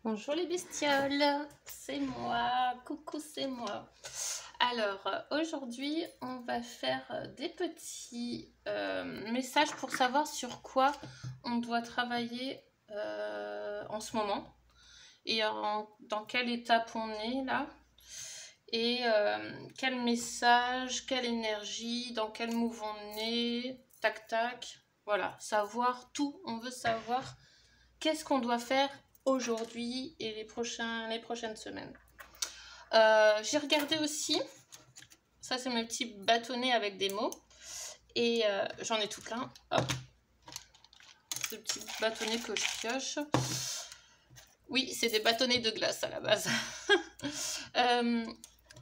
Bonjour les bestioles, c'est moi, coucou c'est moi. Alors aujourd'hui on va faire des petits messages pour savoir sur quoi on doit travailler en ce moment et dans quelle étape on est là et quel message, quelle énergie, dans quel move on est, tac tac, voilà, savoir tout, on veut savoir qu'est-ce qu'on doit faire aujourd'hui et les prochaines semaines. J'ai regardé aussi, ça c'est mes petits bâtonnets avec des mots, et j'en ai tout plein, hop, ce petit bâtonnet que je pioche. Oui, c'est des bâtonnets de glace à la base.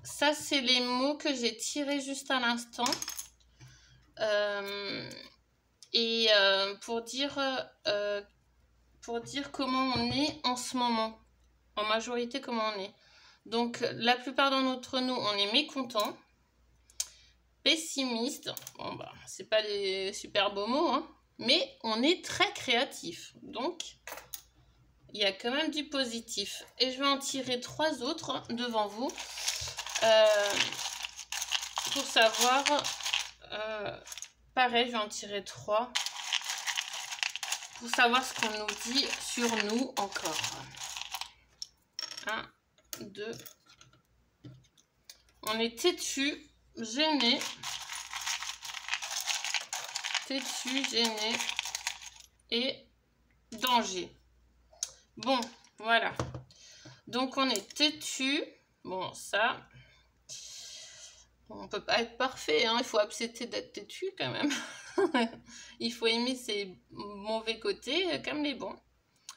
Ça c'est les mots que j'ai tirés juste à l'instant. Et pour dire comment on est en ce moment, en majorité comment on est. Donc la plupart d'entre nous, on est mécontent, pessimiste, bon bah c'est pas des super beaux mots, hein, mais on est très créatif, donc il y a quand même du positif. Et je vais en tirer 3 autres devant vous pour savoir, pareil je vais en tirer 3 pour savoir ce qu'on nous dit sur nous encore. 1, 2. On est têtu, gêné. Têtu, gêné et danger. Bon, voilà. Donc on est têtu. Bon, ça, on peut pas être parfait, hein. Il faut accepter d'être têtu quand même. Il faut aimer ses mauvais côtés comme les bons.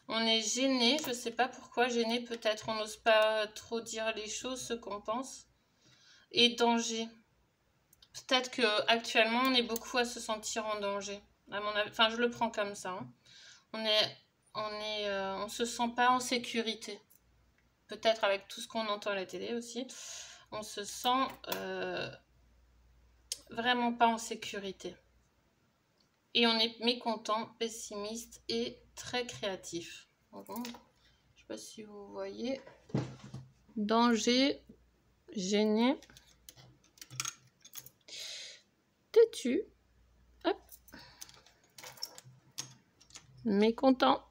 On est gêné, je sais pas pourquoi gêné, peut-être on n'ose pas trop dire les choses, ce qu'on pense. Et danger. Peut-être qu'actuellement on est beaucoup à se sentir en danger. À mon avis, enfin je le prends comme ça. Hein. On se sent pas en sécurité. Peut-être avec tout ce qu'on entend à la télé aussi. On se sent vraiment pas en sécurité. Et on est mécontent, pessimiste et très créatif. Je sais pas si vous voyez. Danger, gêné, têtu, hop, mécontent.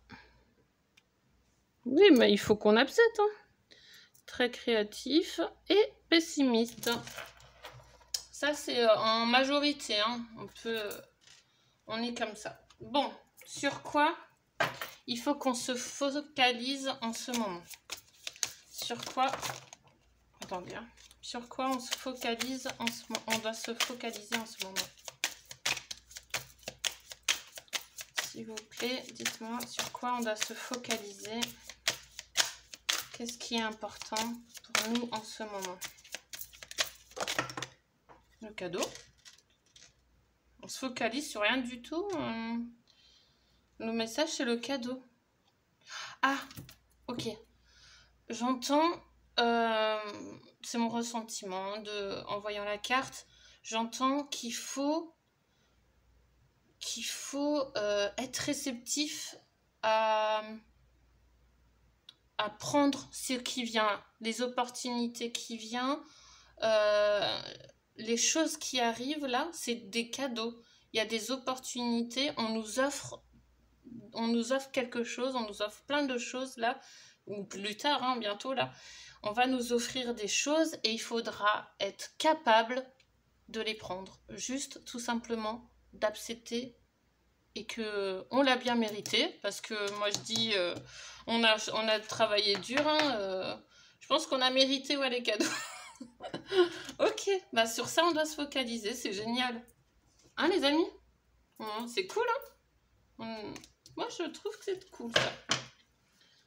Oui, mais il faut qu'on accepte. Hein. Très créatif et pessimiste. Ça, c'est en majorité. Hein. On est comme ça. Bon, sur quoi il faut qu'on se focalise en ce moment? Sur quoi? Attendez. Hein. Sur quoi on se focalise en ce moment? On doit se focaliser en ce moment. S'il vous plaît, dites-moi sur quoi on doit se focaliser. Qu'est-ce qui est important pour nous en ce moment? Le cadeau. On se focalise sur rien du tout. Le message, c'est le cadeau. Ah, ok. J'entends, c'est mon ressentiment en voyant la carte, j'entends qu'il faut être réceptif à prendre ce qui vient, les opportunités qui viennent, les choses qui arrivent là, c'est des cadeaux. Il y a des opportunités, on nous offre quelque chose, on nous offre plein de choses là, ou plus tard, hein, bientôt là, on va nous offrir des choses et il faudra être capable de les prendre. Juste tout simplement d'accepter et qu'on l'a bien mérité, parce que moi je dis, on a travaillé dur, hein, je pense qu'on a mérité les cadeaux. Ok, bah sur ça on doit se focaliser, c'est génial. Hein les amis? C'est cool, hein. Moi je trouve que c'est cool ça.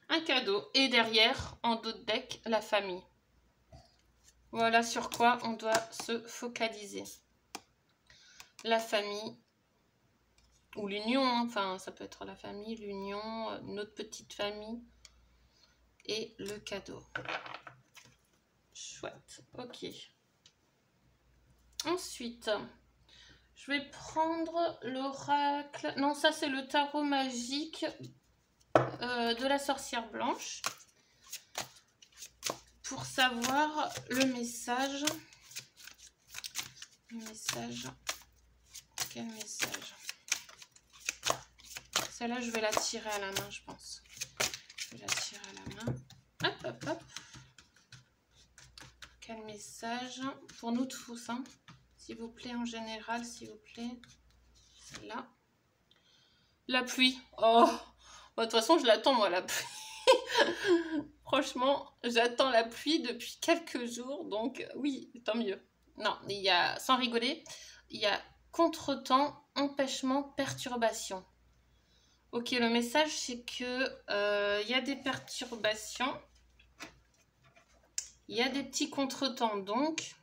Un cadeau. Et derrière, en dos de deck, la famille. Voilà sur quoi on doit se focaliser. La famille. Ou l'union. Hein. Enfin, ça peut être la famille, l'union, notre petite famille. Et le cadeau. Chouette. Ok. Ensuite, je vais prendre l'oracle. Non, ça c'est le tarot magique de la sorcière blanche. pour savoir le message. Le message. Quel message? Celle-là, je vais la tirer à la main, je pense. Je vais la tirer à la main. Hop, hop, hop. Quel message pour nous tous, hein. S'il vous plaît, en général, s'il vous plaît. Celle-là. La pluie. Oh, de toute façon, je l'attends, moi, la pluie. Franchement, j'attends la pluie depuis quelques jours, donc oui, tant mieux. Non, il y a, sans rigoler, il y a contretemps, empêchement, perturbation. Ok, le message, c'est que il y a des perturbations, il y a des petits contretemps, donc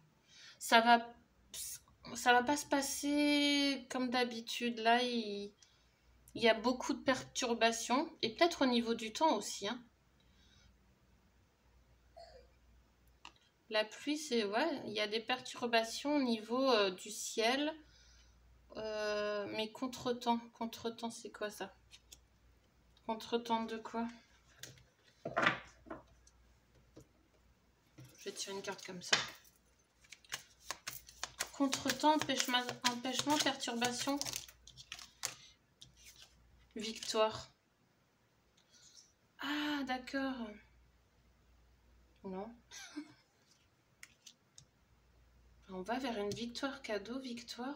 ça va pas se passer comme d'habitude. Là, il y a beaucoup de perturbations, et peut-être au niveau du temps aussi, hein. La pluie, c'est... Ouais, il y a des perturbations au niveau du ciel. Mais contretemps. Contretemps, c'est quoi ça? Contretemps de quoi? Je vais tirer une carte comme ça. Contretemps, empêchement, perturbation. Victoire. Ah, d'accord. Non. On va vers une victoire, cadeau, victoire.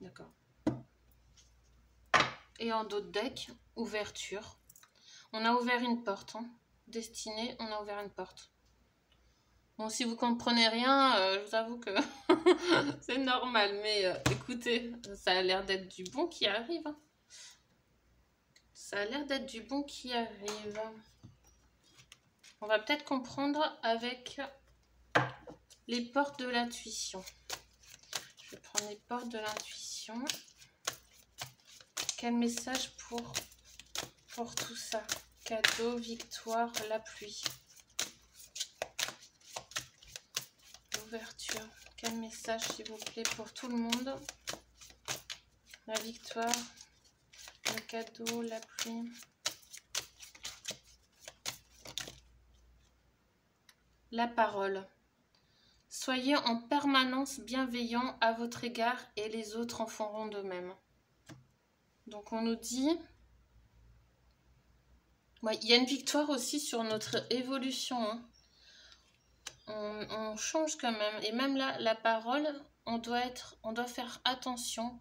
D'accord. Et en d'autres decks, ouverture. On a ouvert une porte. Hein. Destinée, on a ouvert une porte. Bon, si vous comprenez rien, je vous avoue que c'est normal. Mais écoutez, ça a l'air d'être du bon qui arrive. Hein. Ça a l'air d'être du bon qui arrive. On va peut-être comprendre avec les portes de l'intuition. Je vais prendre les portes de l'intuition. Quel message pour tout ça? Cadeau, victoire, la pluie. Ouverture. Quel message, s'il vous plaît, pour tout le monde? La victoire, le cadeau, la pluie. La parole. Soyez en permanence bienveillant à votre égard et les autres en feront de même. Donc on nous dit, ouais, il y a une victoire aussi sur notre évolution. Hein. On change quand même. Et même là, la parole, on doit faire attention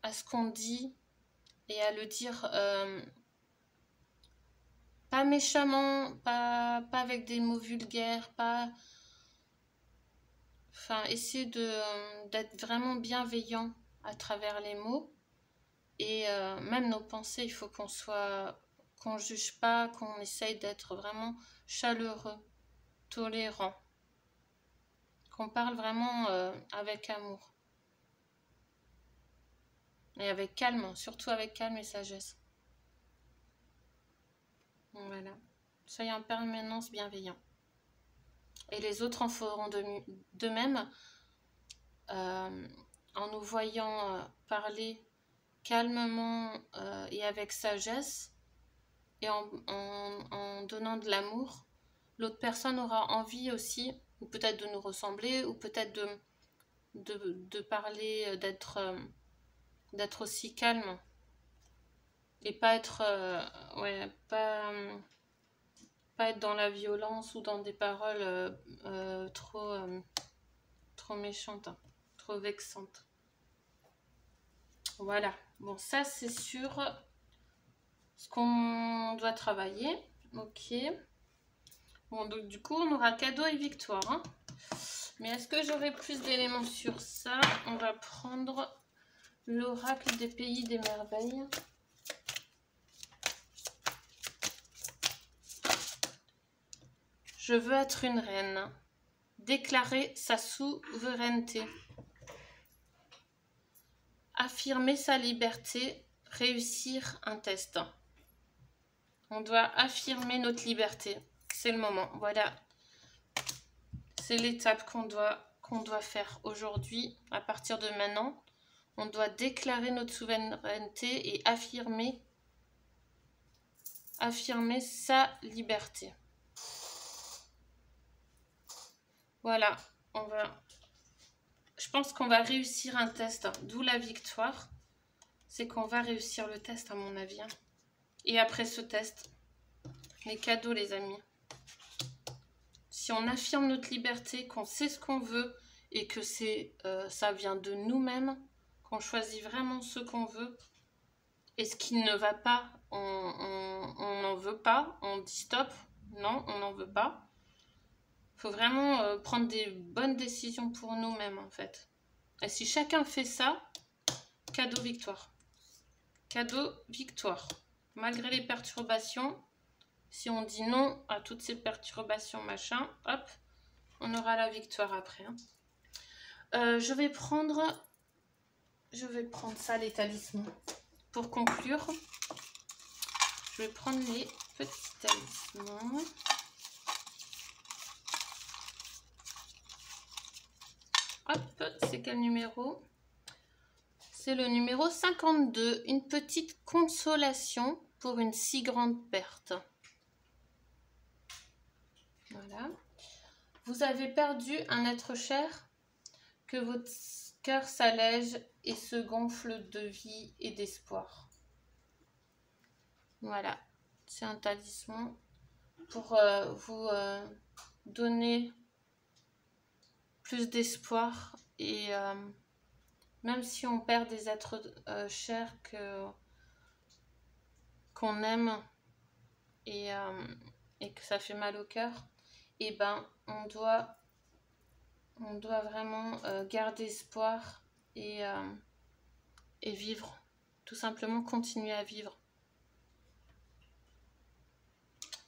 à ce qu'on dit et à le dire pas méchamment, pas avec des mots vulgaires, pas... Enfin, essayer d'être vraiment bienveillant à travers les mots. Et même nos pensées, il faut qu'on juge pas, qu'on essaye d'être vraiment chaleureux, tolérant. Qu'on parle vraiment avec amour. Et avec calme, surtout avec calme et sagesse. Voilà. Soyez en permanence bienveillant. Et les autres en feront de même en nous voyant parler calmement et avec sagesse et en donnant de l'amour. L'autre personne aura envie aussi, ou peut-être de nous ressembler, ou peut-être de parler, d'être aussi calme et pas être pas être dans la violence ou dans des paroles trop méchantes, hein, trop vexantes. Voilà, bon, ça c'est sur ce qu'on doit travailler. Ok, bon, donc du coup on aura cadeau et victoire, hein. Mais est-ce que j'aurai plus d'éléments sur ça? On va prendre l'oracle des pays des merveilles. Je veux être une reine. Déclarer sa souveraineté. Affirmer sa liberté. Réussir un test. On doit affirmer notre liberté. C'est le moment. Voilà. C'est l'étape qu'on doit faire aujourd'hui. À partir de maintenant, on doit déclarer notre souveraineté et affirmer affirmer sa liberté. Voilà, je pense qu'on va réussir un test, d'où la victoire. C'est qu'on va réussir le test à mon avis. Et après ce test, les cadeaux les amis. Si on affirme notre liberté, qu'on sait ce qu'on veut et que ça vient de nous-mêmes, qu'on choisit vraiment ce qu'on veut et ce qui ne va pas, on n'en veut pas, on dit stop, non, on n'en veut pas. Il faut vraiment prendre des bonnes décisions pour nous-mêmes en fait. Et si chacun fait ça, cadeau victoire. Cadeau victoire. Malgré les perturbations, si on dit non à toutes ces perturbations, machin, hop, on aura la victoire après. Je vais prendre ça, les talismans. Pour conclure, je vais prendre les petits talismans. Hop, c'est quel numéro? C'est le numéro 52. Une petite consolation pour une si grande perte. Voilà. Vous avez perdu un être cher, que votre cœur s'allège et se gonfle de vie et d'espoir. Voilà. C'est un talisman pour vous donner plus d'espoir et même si on perd des êtres chers qu'on aime et que ça fait mal au cœur, et ben on doit vraiment garder espoir et vivre, tout simplement continuer à vivre.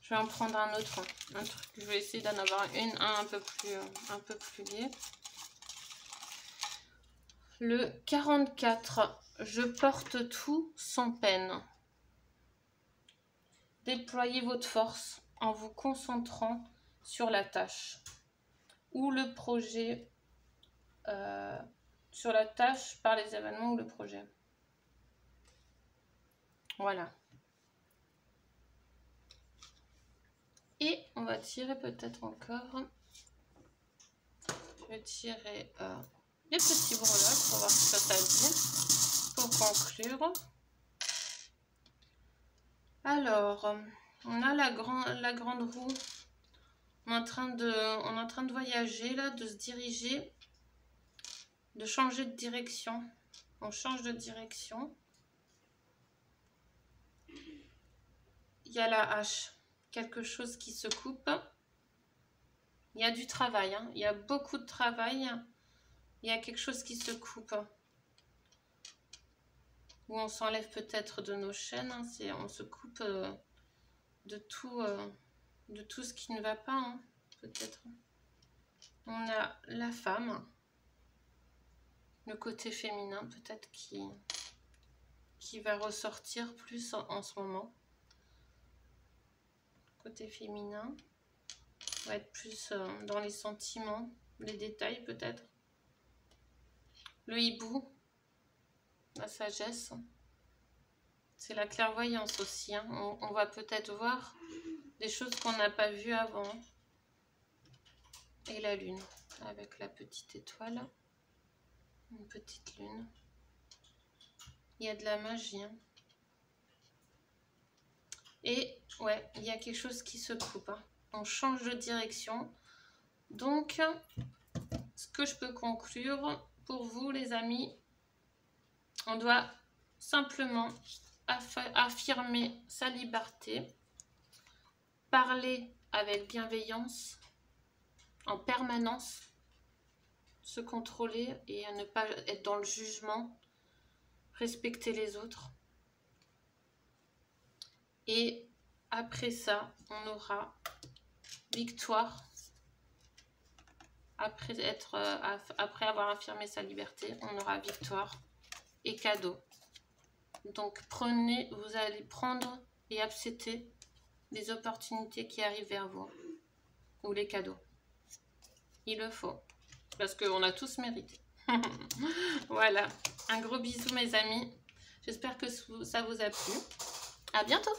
Je vais en prendre un autre, un truc. Je vais essayer d'en avoir un peu plus gai. Le 44. Je porte tout sans peine. Déployez votre force en vous concentrant sur la tâche ou le projet, sur la tâche par les événements ou le projet. Voilà. Et on va tirer peut-être encore. Je vais tirer les petits breloques pour voir ce que ça dit. Pour conclure. Alors, on a la grande roue. On est en train de voyager là, de se diriger, de changer de direction. On change de direction. Il y a la hache. Quelque chose qui se coupe. Il y a du travail, hein. Il y a beaucoup de travail. Il y a quelque chose qui se coupe. Où on s'enlève peut-être de nos chaînes. Hein. On se coupe de tout ce qui ne va pas. Hein, peut-être. On a la femme. Le côté féminin peut-être qui va ressortir plus en ce moment. Côté féminin, on va être plus dans les sentiments, les détails peut-être. Le hibou, la sagesse, c'est la clairvoyance aussi. Hein. On va peut-être voir des choses qu'on n'a pas vues avant. Et la lune, avec la petite étoile, une petite lune. Il y a de la magie. Hein. Et ouais, il y a quelque chose qui se coupe. Hein. On change de direction. Donc, ce que je peux conclure pour vous, les amis, on doit simplement affirmer sa liberté, parler avec bienveillance, en permanence, se contrôler et ne pas être dans le jugement, respecter les autres. Et après ça, on aura victoire. Après avoir affirmé sa liberté, on aura victoire et cadeau. Donc vous allez prendre et accepter les opportunités qui arrivent vers vous. Ou les cadeaux. Il le faut. Parce qu'on a tous mérité. Voilà. Un gros bisou mes amis. J'espère que ça vous a plu. À bientôt.